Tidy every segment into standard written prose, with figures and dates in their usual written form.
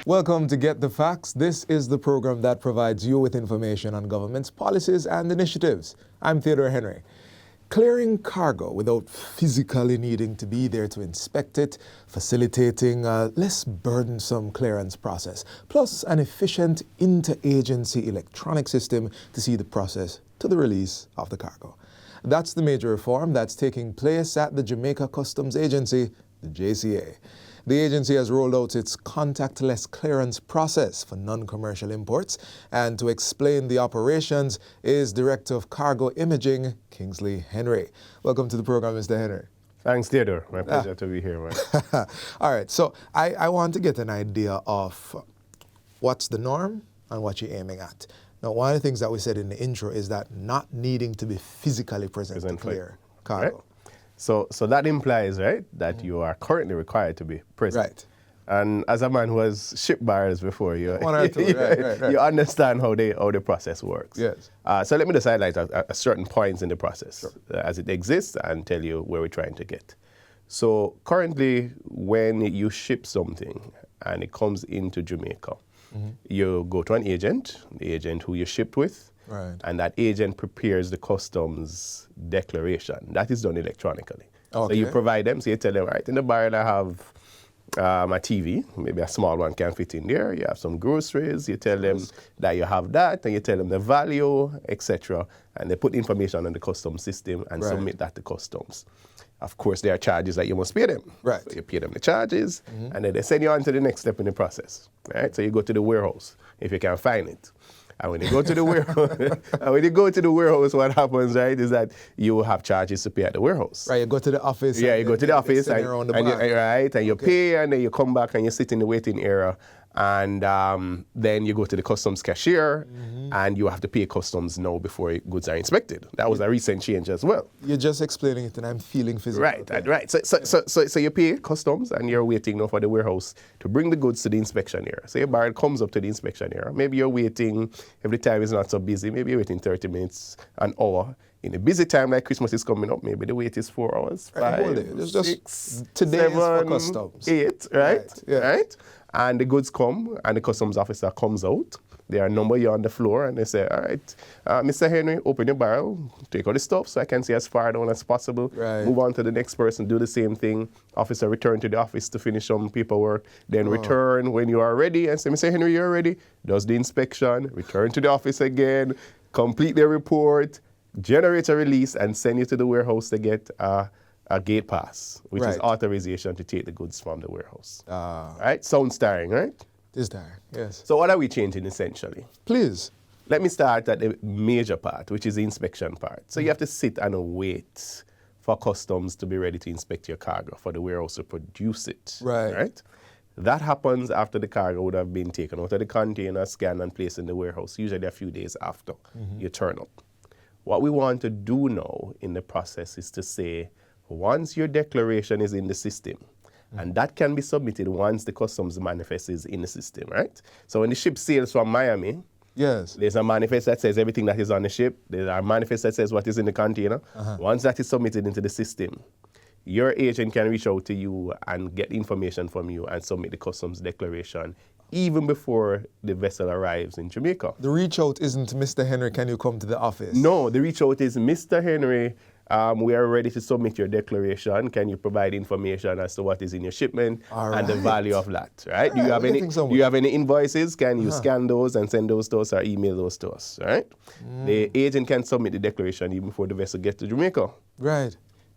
Welcome to Get the Facts. This is the program that provides you with information on government's policies and initiatives. I'm Theodore Henry. Clearing cargo without physically needing to be there to inspect it, facilitating a less burdensome clearance process, plus an efficient interagency electronic system to see the process to the release of the cargo. That's the major reform that's taking place at the Jamaica Customs Agency, the JCA. The agency has rolled out its contactless clearance process for non-commercial imports, and to explain the operations is Director of Cargo Imaging, Kingsley Henry. Welcome to the program, Mr. Henry. Thanks, Theodore. My pleasure to be here, man. All right, so I want to get an idea of what's the norm and what you're aiming at. Now, one of the things that we said in the intro is that not needing to be physically present to clear cargo. Right? So that implies, right, that you are currently required to be present. Right. And as a man who has shipped barrels before, you right. you understand how the process works. Yes. So let me just highlight a certain points in the process as it exists and tell you where we're trying to get. So currently, when you ship something and it comes into Jamaica, you go to an agent, the agent who you shipped with, and that agent prepares the customs declaration. That is done electronically. Okay. So you provide them, so you tell them, right, in the barrel I have a TV, maybe a small one can fit in there. You have some groceries, you tell them that you have that, and you tell them the value, etc. And they put information on the customs system and submit that to customs. Of course, there are charges that you must pay them. Right. So you pay them the charges, and then they send you on to the next step in the process. Right? So you go to the warehouse, if you can find it. And when you go to the warehouse, what happens, right, is that you will have charges to pay at the warehouse. Right, you go to the office. Yeah, you go to the office and you Okay. pay, and then you come back and you sit in the waiting area, and then you go to the customs cashier, and you have to pay customs now before goods are inspected. That was a recent change as well. You're just explaining it, and I'm feeling physical. Right. So you pay customs, and you're waiting now for the warehouse to bring the goods to the inspection area. So your barrel comes up to the inspection area. Maybe you're waiting, if the time is not so busy, maybe you're waiting 30 minutes, an hour. In a busy time like Christmas is coming up, maybe the wait is 4 hours, 5, 6, today 7, is for customs. 8, right? And the goods come, and the customs officer comes out. They are number you on the floor, and they say, all right, Mr. Henry, open your barrel, take out the stuff so I can see as far down as possible. Right. Move on to the next person, do the same thing. Officer return to the office to finish some paperwork, then return when you are ready and say, Mr. Henry, you're ready. Does the inspection, return to the office again, complete their report, generate a release, and send you to the warehouse to get a gate pass, which is authorization to take the goods from the warehouse. Right? Sounds tiring, right? It is tiring, yes. So what are we changing essentially? Please. Let me start at the major part, which is the inspection part. So you have to sit and wait for customs to be ready to inspect your cargo, for the warehouse to produce it. Right. That happens after the cargo would have been taken out of the container, scanned, and placed in the warehouse, usually a few days after you turn up. What we want to do now in the process is to say, once your declaration is in the system, and that can be submitted once the customs manifest is in the system, right? So when the ship sails from Miami, there's a manifest that says everything that is on the ship. There's a manifest that says what is in the container. Once that is submitted into the system, your agent can reach out to you and get information from you and submit the customs declaration even before the vessel arrives in Jamaica. The reach out isn't, Mr. Henry, can you come to the office? No, the reach out is, Mr. Henry, we are ready to submit your declaration. Can you provide information as to what is in your shipment and the value of that, right? Do you have any invoices? Can you scan those and send those to us or email those to us, right? The agent can submit the declaration even before the vessel gets to Jamaica. Right.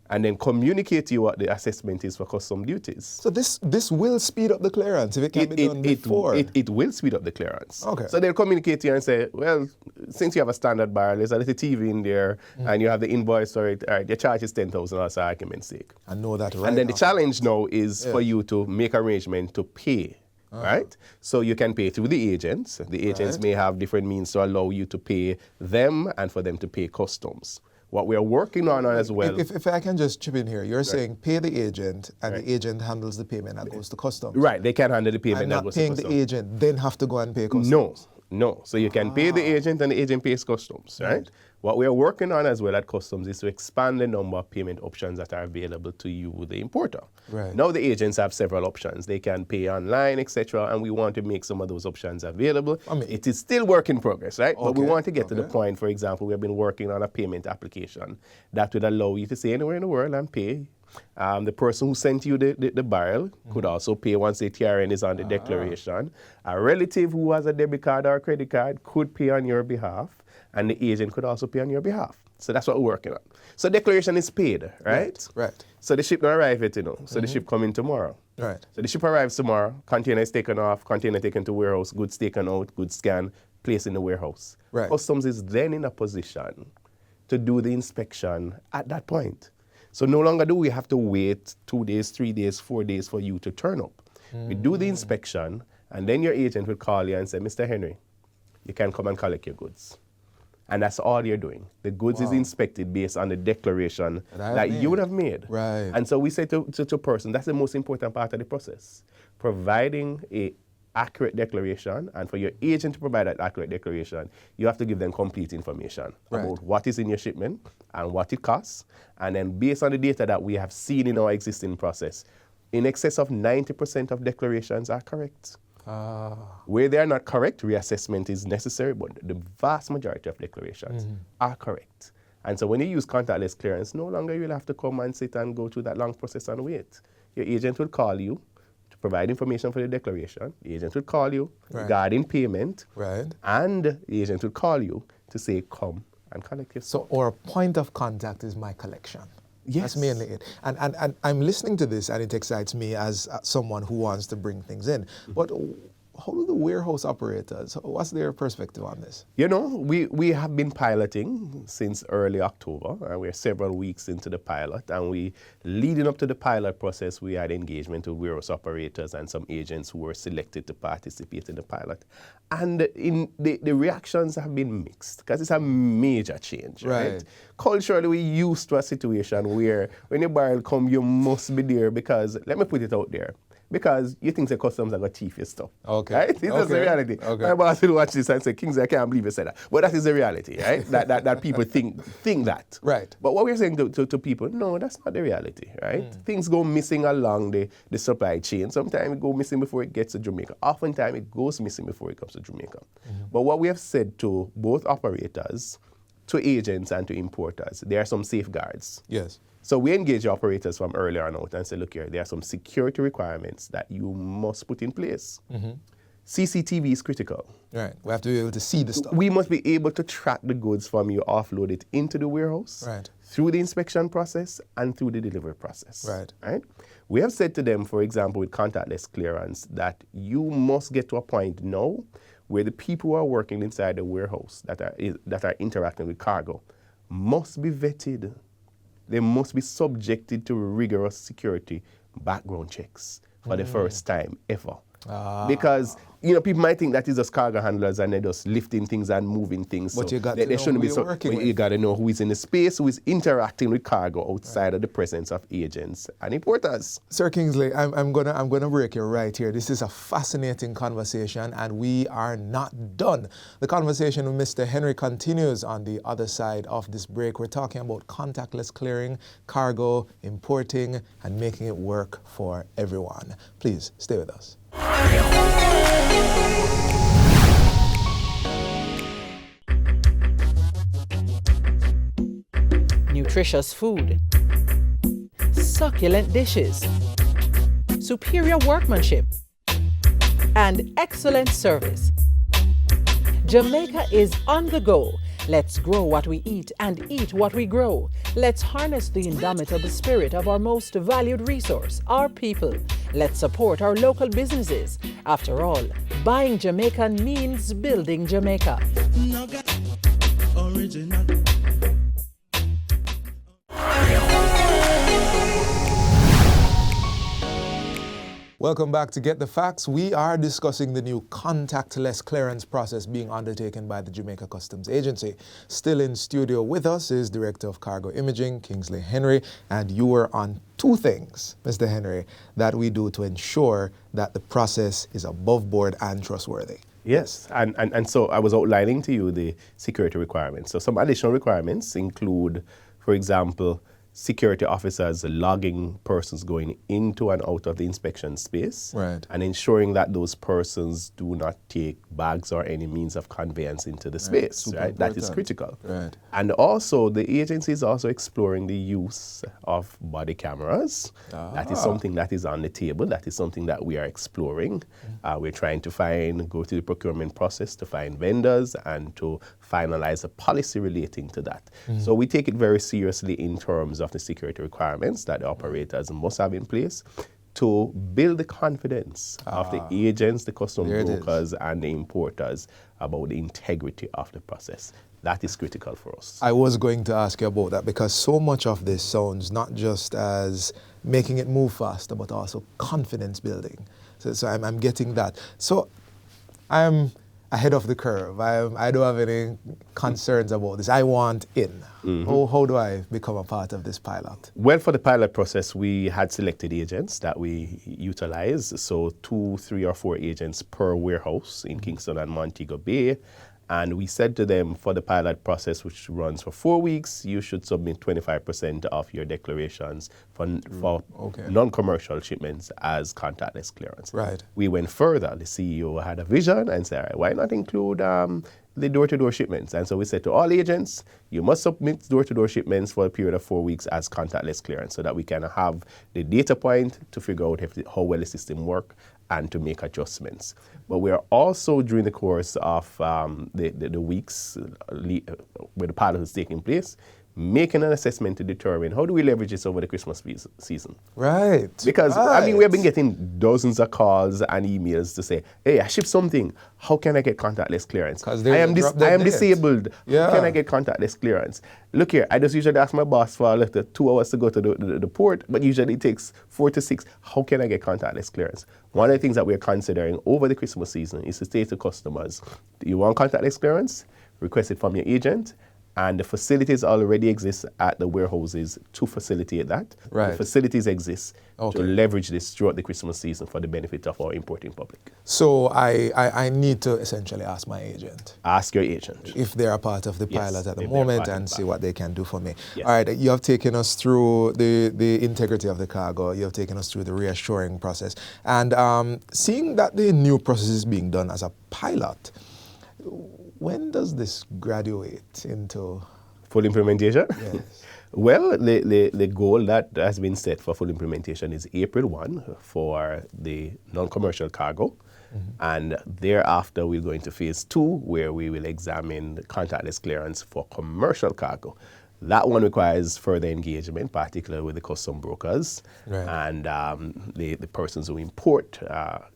And then communicate to you what the assessment is for custom duties. So this will speed up the clearance if it can be done before? It will speed up the clearance. Okay. So they'll communicate to you and say, well, since you have a standard barrel, there's a little TV in there, and you have the invoice for it, all right, your charge is 10,000 as argument's sake. I know that right And then the challenge now is for you to make arrangement to pay. Right? So you can pay through the agents. The agents may have different means to allow you to pay them and for them to pay customs. What we are working on as well. If I can just chip in here, you're saying pay the agent, and the agent handles the payment that goes to customs. Right, they can handle the payment that goes to customs. And not paying the agent, then have to go and pay customs. No. So you can pay the agent, and the agent pays customs, right? What we are working on as well at Customs is to expand the number of payment options that are available to you, the importer. Right. Now the agents have several options. They can pay online, etc., and we want to make some of those options available. I mean, it is still work in progress, right? But we Okay, want to get to the point, for example, we have been working on a payment application that would allow you to stay anywhere in the world and pay. The person who sent you the barrel could also pay once the TRN is on the declaration. A relative who has a debit card or a credit card could pay on your behalf, and the agent could also pay on your behalf. So that's what we're working on. So declaration is paid, right? Right. So the ship don't arrive yet, So the ship come in tomorrow. Right. So the ship arrives tomorrow, container is taken off, container taken to warehouse, goods taken out, goods scanned, placed in the warehouse. Right. Customs is then in a position to do the inspection at that point. So no longer do we have to wait 2 days, 3 days, 4 days for you to turn up. We do the inspection, and then your agent will call you and say, Mr. Henry, you can come and collect your goods. And that's all you're doing. The goods is inspected based on the declaration that you would have made. Right. And so we say to a person, that's the most important part of the process. Providing a accurate declaration, and for your agent to provide that accurate declaration, you have to give them complete information about what is in your shipment and what it costs. And then based on the data that we have seen in our existing process, in excess of 90% of declarations are correct. Where they are not correct, reassessment is necessary, but the vast majority of declarations are correct. And so when you use contactless clearance, no longer you'll have to come and sit and go through that long process and wait. Your agent will call you to provide information for the declaration. The agent will call you regarding payment. Right. And the agent will call you to say, come and collect your stuff. So, or a point of contact is my collection. Yes. That's mainly it. And I'm listening to this, and it excites me as someone who wants to bring things in. But how do the warehouse operators, what's their perspective on this? You know, we have been piloting since early October, and we're several weeks into the pilot, and leading up to the pilot process, we had engagement with warehouse operators and some agents who were selected to participate in the pilot. And the reactions have been mixed, because it's a major change, right? Culturally, we're used to a situation where when your barrel come, you must be there, because, let me put it out there, because you think the customs are going to thief your stuff. Okay. Right? This is the reality. Okay. My boss will watch this and say, Kingsley, I can't believe you said that. But that is the reality, right? that people think that. Right. But what we're saying to people, no, that's not the reality, right? Things go missing along the supply chain. Sometimes it goes missing before it gets to Jamaica. Oftentimes it goes missing before it comes to Jamaica. But what we have said to both operators, to agents and to importers, there are some safeguards. Yes. So we engage operators from earlier on out and say, look here, there are some security requirements that you must put in place. CCTV is critical. Right. We have to be able to see the stuff. We must be able to track the goods from you, offload it into the warehouse, through the inspection process and through the delivery process. Right? We have said to them, for example, with contactless clearance, that you must get to a point now where the people who are working inside the warehouse that are interacting with cargo must be vetted. They must be subjected to rigorous security background checks for the first time ever. Because people might think that is just cargo handlers and they're just lifting things and moving things. But so you got to know who you're working with. You got to know who is in the space, who is interacting with cargo outside of the presence of agents and importers. Sir Kingsley, I'm gonna break you right here. This is a fascinating conversation, and we are not done. The conversation with Mr. Henry continues on the other side of this break. We're talking about contactless clearing, cargo, importing, and making it work for everyone. Please stay with us. Nutritious food, succulent dishes, superior workmanship, and excellent service. Jamaica is on the go. Let's grow what we eat and eat what we grow. Let's harness the indomitable spirit of our most valued resource, our people. Let's support our local businesses. After all, buying Jamaican means building Jamaica. Original. Welcome back to Get the Facts. We are discussing the new contactless clearance process being undertaken by the Jamaica Customs Agency. Still in studio with us is Director of Cargo Imaging, Kingsley Henry, and you were on two things, Mr. Henry, that we do to ensure that the process is above board and trustworthy. Yes, and so I was outlining to you the security requirements. So some additional requirements include, for example, security officers logging persons going into and out of the inspection space, Right. and ensuring that those persons do not take bags or any means of conveyance into the space, Super right? That is important. critical. Right. And also, the agency is also exploring the use of body cameras. That is something that is on the table. That is something that we are exploring. We're trying to go through the procurement process to find vendors and to finalize a policy relating to that. So we take it very seriously in terms of the security requirements that the operators must have in place to build the confidence of the agents, the custom There it is. brokers, and the importers about the integrity of the process. That is critical for us. I was going to ask you about that because so much of this sounds not just as making it move faster, but also confidence building. So I'm getting that. So I'm ahead of the curve. I don't have any concerns about this. I want in. How do I become a part of this pilot? Well, for the pilot process, we had selected agents that we utilize. So 2, 3, or 4 agents per warehouse in Kingston and Montego Bay. And we said to them, for the pilot process, which runs for 4 weeks, you should submit 25% of your declarations for non-commercial shipments as contactless clearance. Right. We went further. The CEO had a vision and said, all right, why not include the door-to-door shipments? And so we said to all agents, you must submit door-to-door shipments for a period of 4 weeks as contactless clearance so that we can have the data point to figure out how well the system works and to make adjustments. But we are also, during the course of the weeks where the pilot is taking place, making an assessment to determine how do we leverage this over the Christmas season. Right. Because, I mean, we have been getting dozens of calls and emails to say, hey, I shipped something. How can I get contactless clearance? I am disabled. Yeah. How can I get contactless clearance? Look here, I just usually ask my boss for 2 hours to go to the port, but usually it takes 4 to 6. How can I get contactless clearance? One of the things that we're considering over the Christmas season is to say to customers, do you want contactless clearance? Request it from your agent. And the facilities already exist at the warehouses to facilitate that. Right. The facilities exist Okay. to leverage this throughout the Christmas season for the benefit of our importing public. So I need to essentially ask my agent Ask your agent. if they're a part of the Yes, pilot at the if they're moment part of and the see what they can do for me. Yes. All right, you have taken us through the integrity of the cargo. You have taken us through the reassuring process. And seeing that the new process is being done as a pilot, when does this graduate into... Full implementation? Yes. Well, the goal that has been set for full implementation is April 1 for the non-commercial cargo. And thereafter, we'll go into phase 2, where we will examine the contactless clearance for commercial cargo. That one requires further engagement, particularly with the custom brokers and the persons who import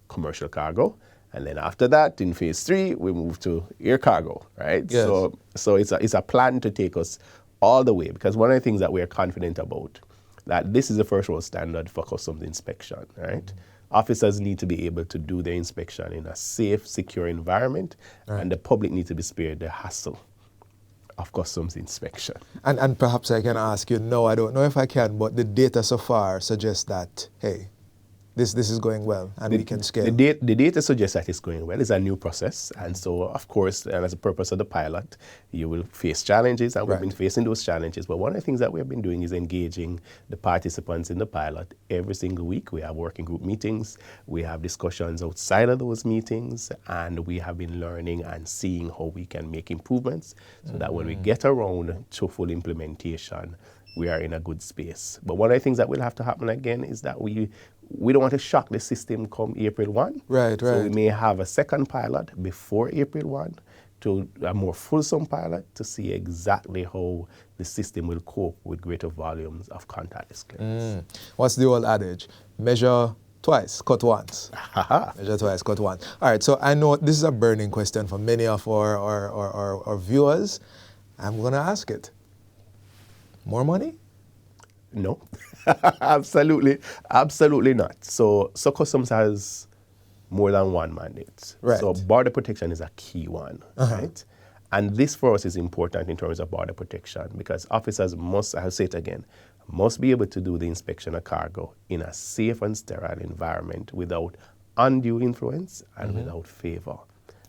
commercial cargo. And then after that, in phase 3, we move to air cargo, right? Yes. So it's a plan to take us all the way, because one of the things that we are confident about, that this is the first world standard for customs inspection, right? Officers need to be able to do their inspection in a safe, secure environment, and the public need to be spared the hassle of customs inspection. And perhaps I can ask you, no, I don't know if I can, but the data so far suggests that, hey, this is going well and we can scale. The data suggests that it's going well. It's a new process. And so, of course, and as a purpose of the pilot, you will face challenges, and we've been facing those challenges. But one of the things that we have been doing is engaging the participants in the pilot every single week. We have working group meetings. We have discussions outside of those meetings. And we have been learning and seeing how we can make improvements so that when we get around to full implementation, we are in a good space. But one of the things that will have to happen again is that we don't want to shock the system come April 1. Right. So we may have a second pilot before April 1 to a more fulsome pilot to see exactly how the system will cope with greater volumes of contactless clearance. What's the old adage? Measure twice, cut once. Measure twice, cut once. All right, so I know this is a burning question for many of our viewers. I'm going to ask it. More money? No, absolutely not. So customs has more than one mandate. Right. So border protection is a key one, right? And this for us is important in terms of border protection, because officers must, I'll say it again, must be able to do the inspection of cargo in a safe and sterile environment without undue influence and without favor.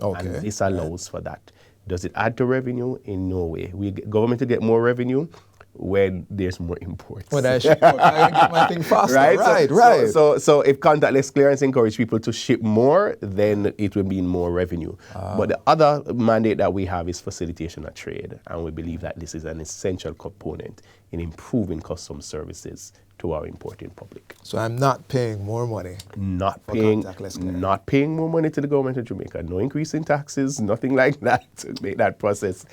Okay. And this allows for that. Does it add to revenue? In no way. Government to get more revenue when there's more imports. When I ship out, I can get my thing faster. Right. So if contactless clearance encourage people to ship more, then it will mean more revenue. But the other mandate that we have is facilitation of trade, and we believe that this is an essential component in improving customs services to our importing public. So I'm not paying more money. Not for paying contactless clearance. Not paying more money to the government of Jamaica. No increase in taxes, nothing like that to make that process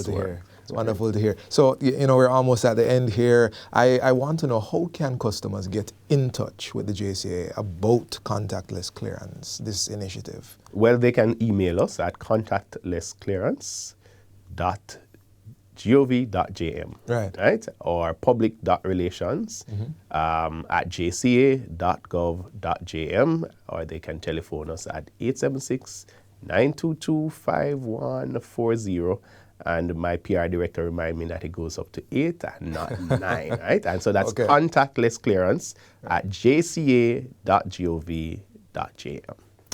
work. It's wonderful to hear. So, we're almost at the end here. I want to know, how can customers get in touch with the JCA about contactless clearance, this initiative? Well, they can email us at contactlessclearance.gov.jm. Right? Or public.relations at jca.gov.jm, or they can telephone us at 876-922-5140. And my PR director reminded me that it goes up to 8 and not 9, right? And so that's contactless clearance at jca.gov.jm.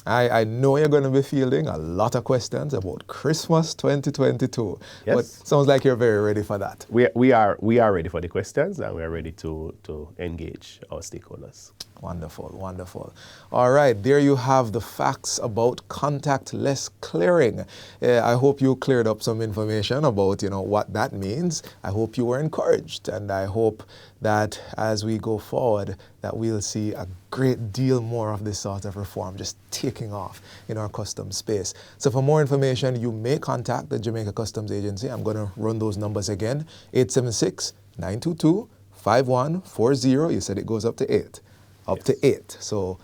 I know you're going to be fielding a lot of questions about Christmas 2022. Yes. But sounds like you're very ready for that. We are ready for the questions, and we are ready to engage our stakeholders. Wonderful. All right, there you have the facts about contactless clearing. I hope you cleared up some information about, what that means. I hope you were encouraged, and I hope that as we go forward, that we'll see a great deal more of this sort of reform just taking off in our customs space. So for more information, you may contact the Jamaica Customs Agency. I'm going to run those numbers again. 876-922-5140. You said it goes up to 8. Up to 8. So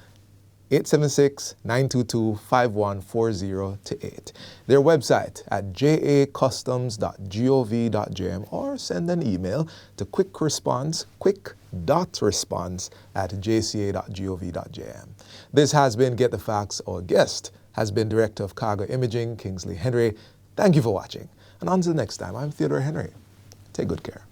876-922-5140 to 8. Their website at jacustoms.gov.jm, or send an email to quick.response@jca.gov.jm. This has been Get the Facts. Our guest has been Director of Cargo Imaging, Kingsley Henry. Thank you for watching. And until next time, I'm Theodore Henry. Take good care.